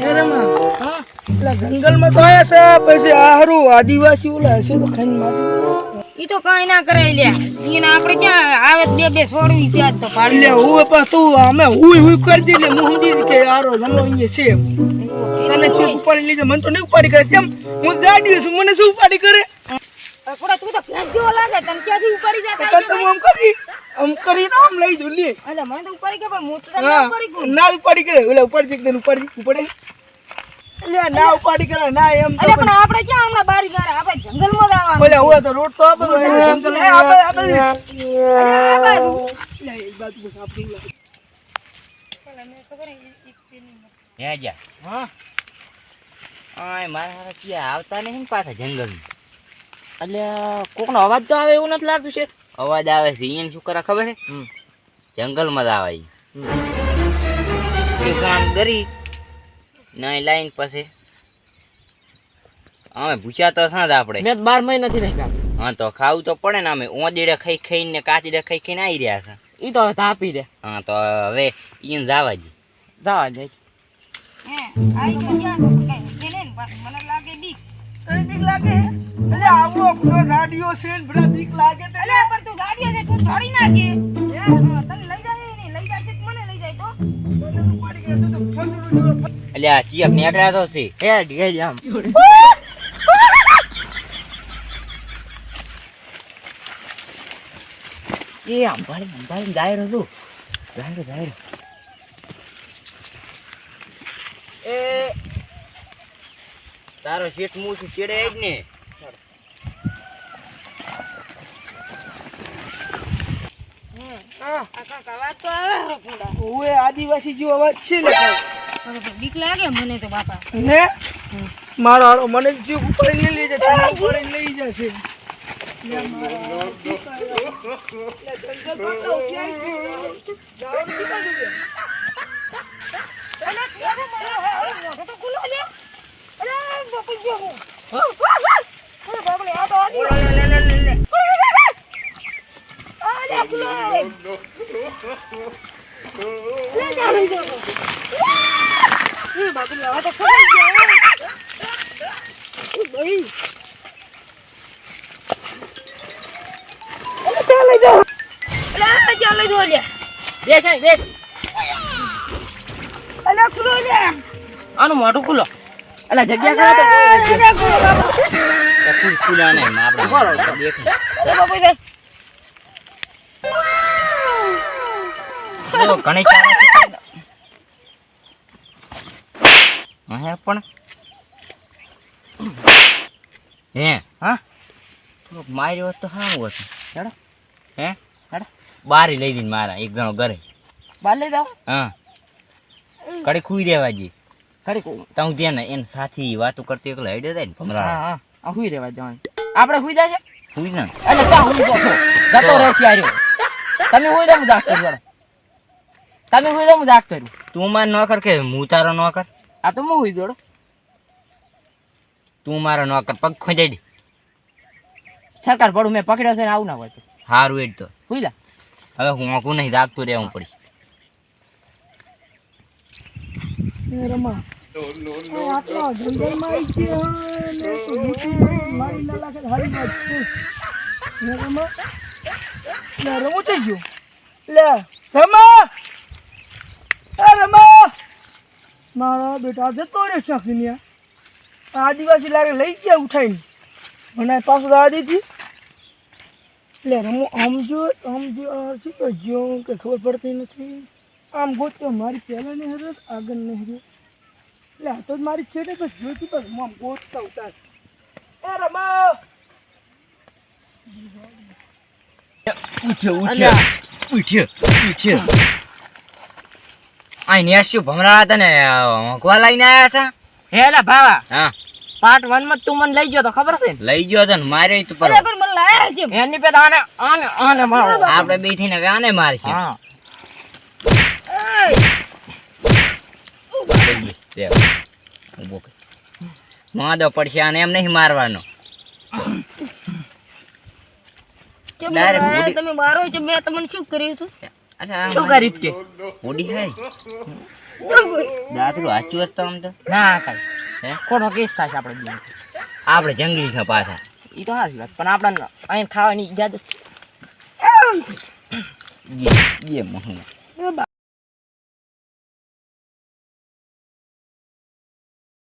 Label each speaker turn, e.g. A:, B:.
A: અરે માં હા એટલે જંગલમાં તો આયા છે પછી આ હારું આદિવાસી ઓલા હશે તો ખાઈને મારી
B: ઈ તો કઈ ના કરાય લ્યા ઈને આપણે ક્યાં આવે બે છોડવી છે આજ તો પાડી
A: લે હું પણ તું અમે હુઈ કરી દી લે હું સમજી કે આરો જમો અહીંયા છે તને શું ઉપાડી લીધે મને તો નહીં ઉપાડી કરે કેમ હું જાડ્યો છું મને શું ઉપાડી કરે
B: થોડા તું તો ભેંસ જેવો લાગે તને ક્યાંથી ઉપાડી જાતા
A: તો તમે આમ કરીને આમ લઈ દો લે
B: અલે મને તો ઉપાડી કે પણ હું તો ના ઉપાડી ગયો
A: ના ઉપાડી કરે ઓલા ઉપાડી દે ઉપાડી લે ના ઉપાડી કરે ના એમ તો
B: અરે પણ આપણે ક્યાં હમણાં બારી ગારે આપણે જંગલમાં જવાનું
A: ઓલા હોય તો રોડ તો આપો જંગલ હે આપે લે એક બાજુ બસ આપી લે
C: હે જા
A: હા
C: આય મારા ક્યાં આવતા નહીં પાછા જંગલ
B: એટલે કોકનો અવાજ તો આવે એવું નથી લાગતું છે
C: અવાજ આવે છે એને શું કરે ખબર છે જંગલમાં જ આવે કામ કરી ના લાઈન પાસે અમે ભૂસ્યા તો સાંજ આપણે
B: મેં 12 મહિનાથી નહીં ખાધું
C: હા તો ખાવું તો પડે ને અમે ઓંદીડે ખાઈને કાચીડે ખાઈને આવી રહ્યા છે
B: ઈ તો હવે તાપી દે
C: હા તો હવે એને જવા જી
B: જવા જાય આઈ તો ક્યાં તો કઈ છે ને મને લાગે બીક
A: બીક લાગે એટલે આવો તો ગાડીઓ છે ને બડા બીક લાગે તે
B: અરે પણ તું ગાડીઓ છે તું થોડી નાખે તને લઈ જાય ને લઈ જાય કે મને લઈ જાય તો
A: ઉપાડી ગયા તું તો ફંદરું
C: એટલે આ ચિયક નીકળ્યા તો છે
B: હેડ હેડ આમ
C: એ અંબાડી દાયરો તું દાયરો એ તારો શેઠ મૂછું ચેડે જ ને
B: અવાજ તો આવે હરો ફૂંડા
A: ઓએ આદિવાસી જેવો અવાજ છે લે
B: બીક લાગે મને તો બાપા
A: હે મારો હારો મને જ ઉપાડી લઈ જાય તને ઉપાડી લઈ જશે લે મારો જંગલ બતાવ ક્યાં જાવ નીકળ દે
B: અરે કેમ મારો તો કુલો લે અરે બાપી જો હું અરે બાપલે આ તો આદી
C: લે
B: અરે કુલો લે ચાલ જો એ બાપલે આ તો ખબર ગયા ભાઈ ચાલ લઈ જાઓ અરે ચાલ લઈ જાઓ લે બેસ આઈ બેસ અલા ખુલો લે આનું મોઢું ખુલો અલા જગ્યા કરે તો
C: ખુલા નહીં આપણે દેખ
B: બાપા દે
C: તો ઘણી ચારા છે હે પણ હે
B: હા
C: તો માર્યો તો હાવું હતું
B: હેડો
C: હે
B: હેડો
C: બારી લઈ દીને મારા એક જણો ઘરે
B: બાર લઈ જાઓ
C: હા કડી ખુઈ દેવા જી
B: ખરી કો
C: તું ત્યાં ને એને સાથી વાતો કરતી એકલા હેડે જાય ને ભમરા
B: હા આ હુઈ રહેવા જવાનું આપણે હુઈ જાશે
C: ખુઈ ને
B: એટલે ચા હુઈ જો જતો રહેશે આર્યો તમે હુઈ દે મજાક કરો તમે હુઈ દે મજાક કરો
C: તું માર નોકર કે હું તારો નોકર
B: આ તો હું હુઈ જોડો
C: તું મારો નોકર પગ ખોજાઈ દે
B: સરકાર પડું મેં પકડ્યો છે ને આવું ના હોય તો
C: હારું એડ તો
B: હુઈ જા
C: હવે હું આખું નહીં રાખતું રહેવું પડશે
A: રમા આટલા જંગલમાં આવી ગયા ને તો મારી ના લાગે હારી વાત છે લે રમા લે રમો થઈ ગયો લે રમા એ રમા મારા બેટા જતો રે શાકીને આદિવાસી લાગે લઈ ગયા ઉઠાઈને મને પાછું દવા દીધી લે રમો આમ જો શું જો કે ખબર પડતી નથી આમ ગોત્યો મારી પહેલાં નહીં હરત આગળ નહીં હર્યો એટલે આ તો જ મારી છેડે બસ જોઈતી બસ હું આમ ગોતતા ઉતાર એ રમા
C: ઉઠ્યો આ નેસ શું ભમરા હતા ને મોકવા લઈને આવ્યા છે
B: હેલા ભાવા
C: હા
B: પાર્ટ 1 માં તું મને લઈ ગયો તો ખબર છે
C: લઈ ગયો હતો ને માર્યો તો પર
B: અરે પણ મને લાયા છે એની પે આને આને આને મારો
C: આપણે બે થઈને હવે આને મારશે
B: હા
C: માદો પડશે આને એમ નહીં મારવાનો
B: તમે બારો છે મેં તમને શું કર્યું હતું શું કરીશ કે
C: ઓડી હાય દાદરું આચું જ તો આમ તો
B: ના કાંઈ
C: હે
B: ખોટો કેસ થશે આપણે બે
C: આપણે જંગલી છે પાછા
B: એ તો હારી વાત પણ આપણને અહીં ખાવાની ઈજાદ
C: જે મોહન